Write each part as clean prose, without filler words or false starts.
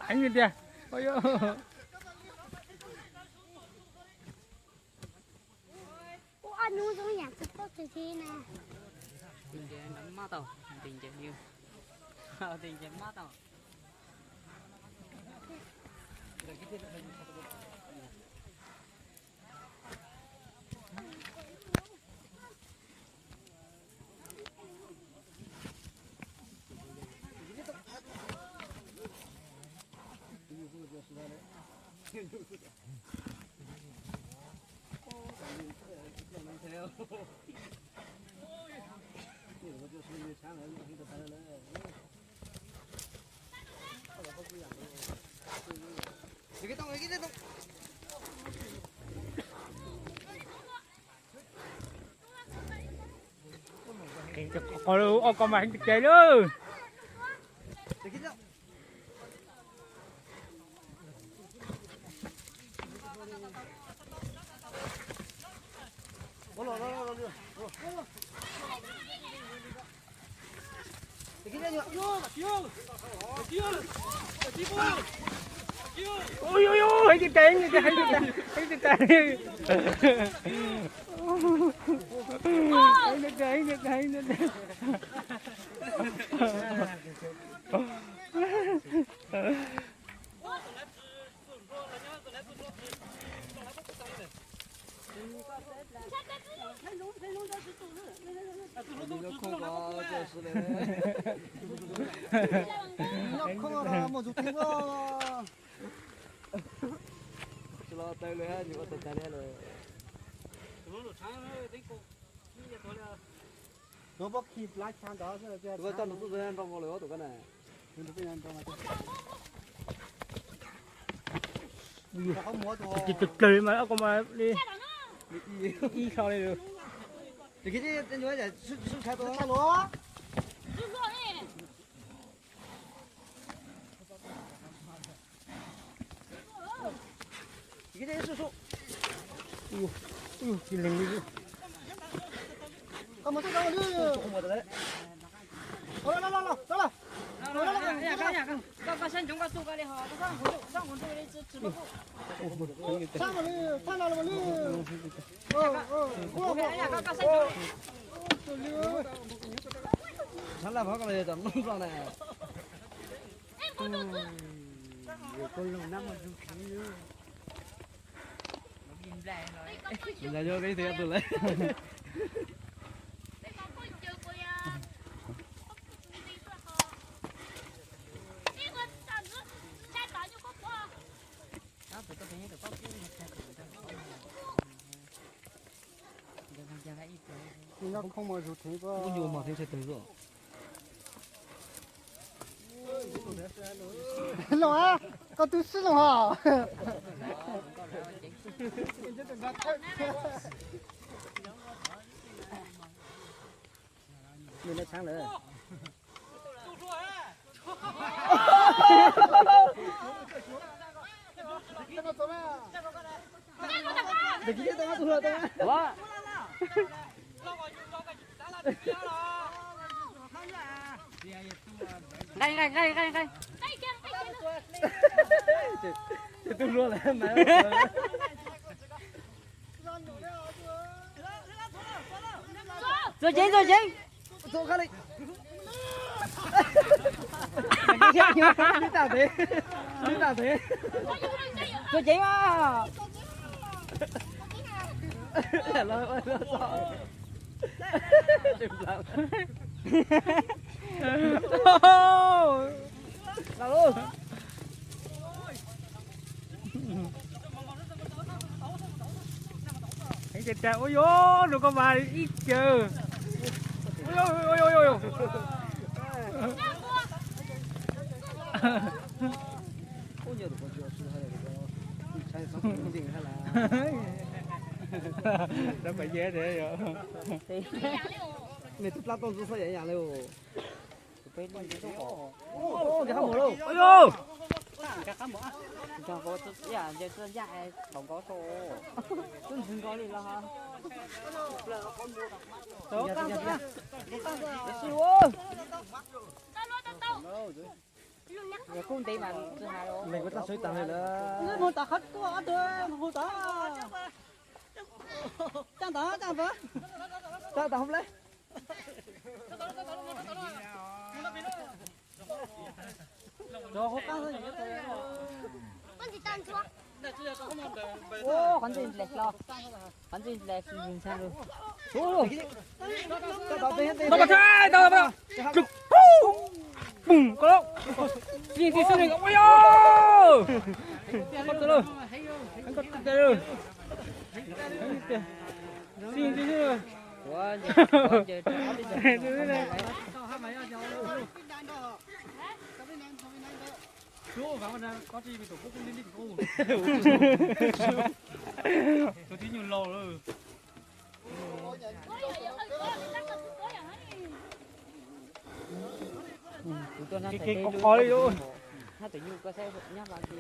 Anh nhìn kìa. Ôi ôi. Anh nuôi trong nhà chụp tốt thì nè. Tình trạng nắm má tao, tình trạng yêu. Tình trạng má tao. Con mà anh chơi nữa. Ôi ôi ôi, anh cái tay, anh cái tay. nó bóc thịt lá chăn đó rồi cho nó tự nhiên trong lửa tụi cái này không mua thôi Cực kỳ mà con mà đi y sao đây được thì cái gì trên dưới là sức thái tôi thay lúa cái gì su nhìn lên đi có một cái đâu nữa không một đấy đó Các sen chúng ta tu cái này họ, các sang hồn tu cái chỉ bốc. sang mà đi sang nào mà đi Các sen chúng. hắn làm họ cái này tầm năm rồi này con lồng năm mà du khí nữa mình là vô cái gì tôi lấy nó không mà rụt thế có nhiều mà thế sẽ tới rồi lo á có tôi xin hả mình đã sáng nữa để kia tao tôi rồi tao Ngay. tôi luôn là mà Rồi chính. tôi khá định như tao thế Rồi chính mà. lo sợ đừng làm làm luôn anh chết cha ôi ôi rồi con mà ít chờ ôi có nhiều đồ chưa hay là cái sai sống không gì hay là đó phải dễ để rồi người thích lao tôm sao vậy nhà luôn Bên bên cái chỗ. cái không mở đâu ôi ôi Cái khám bỏ. Cho có tôi dạ giờ tôi dạy không có số. Tôi không có gì là ha. Số con. Cái xíu ơi. Rồi cũng tí mà thứ hai đâu. Mình có ta suy tặng này là Lên một ta khách có ăn được, một ta. Chẳng ta, chẳng ta. ta không lấy. Rồi có ăn thôi. con chỉ tan xuống Ô, con gì lẹt lo. Con gì lẹt nhìn sang luôn. Ô, Đâu mà thay, đâu mà. Trực. Bùng, có đâu. Nhìn thì xin ôi ơi. Con từ đâu? Anh con từ đâu? Xin thì xin. quá giờ Chú vào mà có gì bị tổ quốc lên đỉnh cô. Tôi thấy nhiều lò rồi. Cái có khó đi luôn. hai tự nhiên có xe nhá bạn đi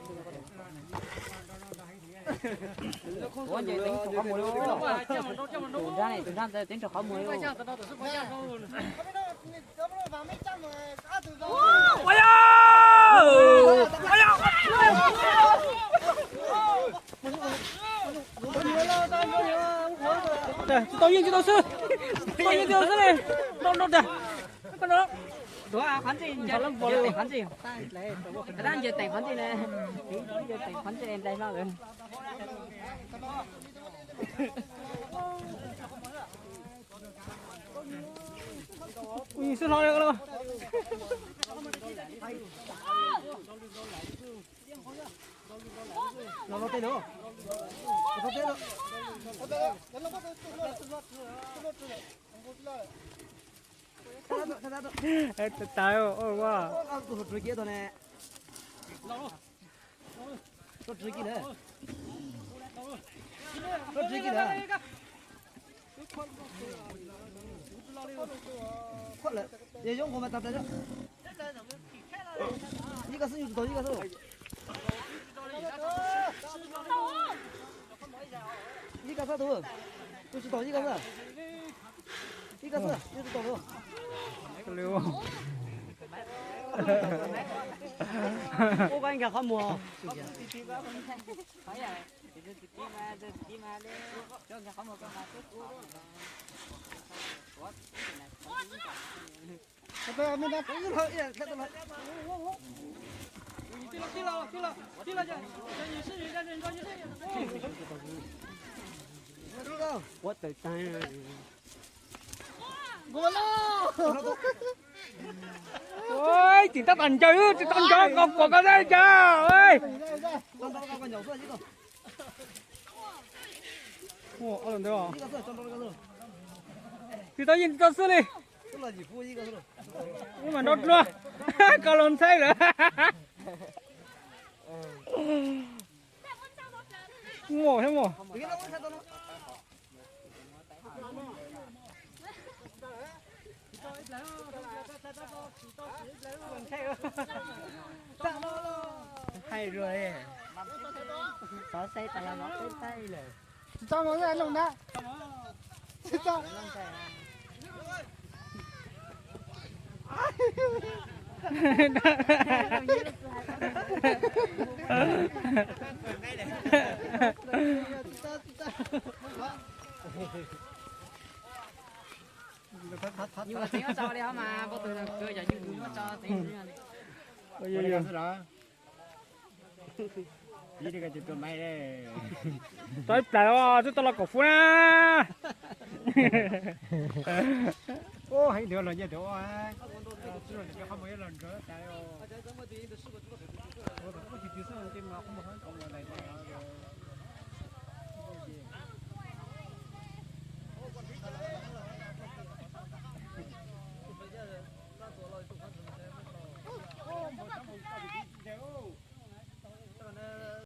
có gì tính trò khó mùi luôn từ ra này từ ra tính trò khó mùi luôn ôi ơi tôi nhìn tôi sư này nó đây con đó đó à khoản gì giờ làm bộ tiền khoản gì đang giờ tiền khoản gì nè giờ tiền khoản cho em đây lo rồi ui sư nói được đâu nó tên nữa. Nó tên nữa. trời ơi quá Tôi trừ kia thôi nè. Tôi trừ kia nè. Tôi trừ kia nè. Quất lại. Để dùng của mày tập đấy đó. 이거 쓰 이거 이거 써. 이거 써 도.就是도 이거 써. 이거 써. 이거 도. liều Ô anh cả không mua. What the time? ôi chị tắt anh chơi chị tắt cho còn có đây chờ ơi con nhỏ xưa chứ không? 오 얼른 내가 이거 써, 좀 이거 써. thì nhìn cho sư đi Tức là gì phu 이거 써. nhưng mà nốt luôn có lần say nữa ngủ thế ngủ 이게 너무 사다 놓. hay rồi có xe tay nó tới tay rồi cho nó ra lồng đã cho nhưng mà tiếng nó cho đi hả mà có từ là cười giờ như nó cho tiếng ôi ôi ôi Đi đi cái chuyện tuần mai đây. tới là tôi là cổ phu na Ô hay được rồi nhỉ đó à. Chưa được không mấy lần nữa trời ơi. Có chỉ tiêu số trên mà không có hỏi cộng là này.